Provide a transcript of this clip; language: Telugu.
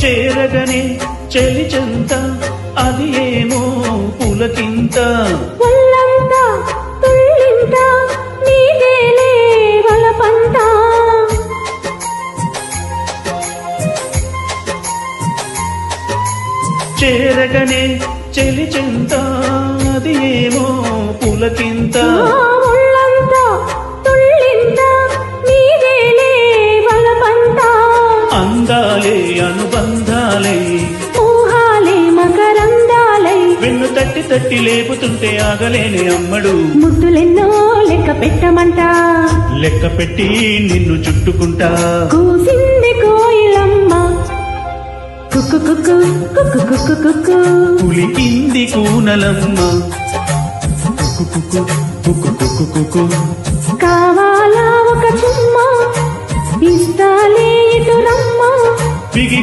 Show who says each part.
Speaker 1: చేరగనే చెలిచెంత అది ఏమో పులకింత
Speaker 2: ఒళ్ళంతా తుళ్ళింత నీదేలే వలపంత
Speaker 1: చేరగనే చెలిచెంత అది ఏమో పులకింత
Speaker 2: ఒళ్ళంతా తుళ్ళింత నీదేలే వలపంత
Speaker 1: అందాలే అనుబంధాలే
Speaker 2: ఊహాలే మకరందాలై
Speaker 1: వెన్ను తట్టి తట్టి లేపుతుంటే ఆగలేని అమ్మడు
Speaker 2: ముద్దులెన్నో లెక్క పెట్టమంట
Speaker 1: లెక్క పెట్టి నిన్ను చుట్టుకుంటా
Speaker 2: కూసింది కోయిలమ్మ కుక్కు కుక్కు కుక్కు కుక్కు కుక్కు
Speaker 1: పులికింది కూనలమ్మ కుక్కు కుక్కు కుక్కు కుక్కు కుక్కు
Speaker 2: కావాలా ఒక చుమ్మ ఇస్తాలే ఇటు రమ్మ
Speaker 1: బిగి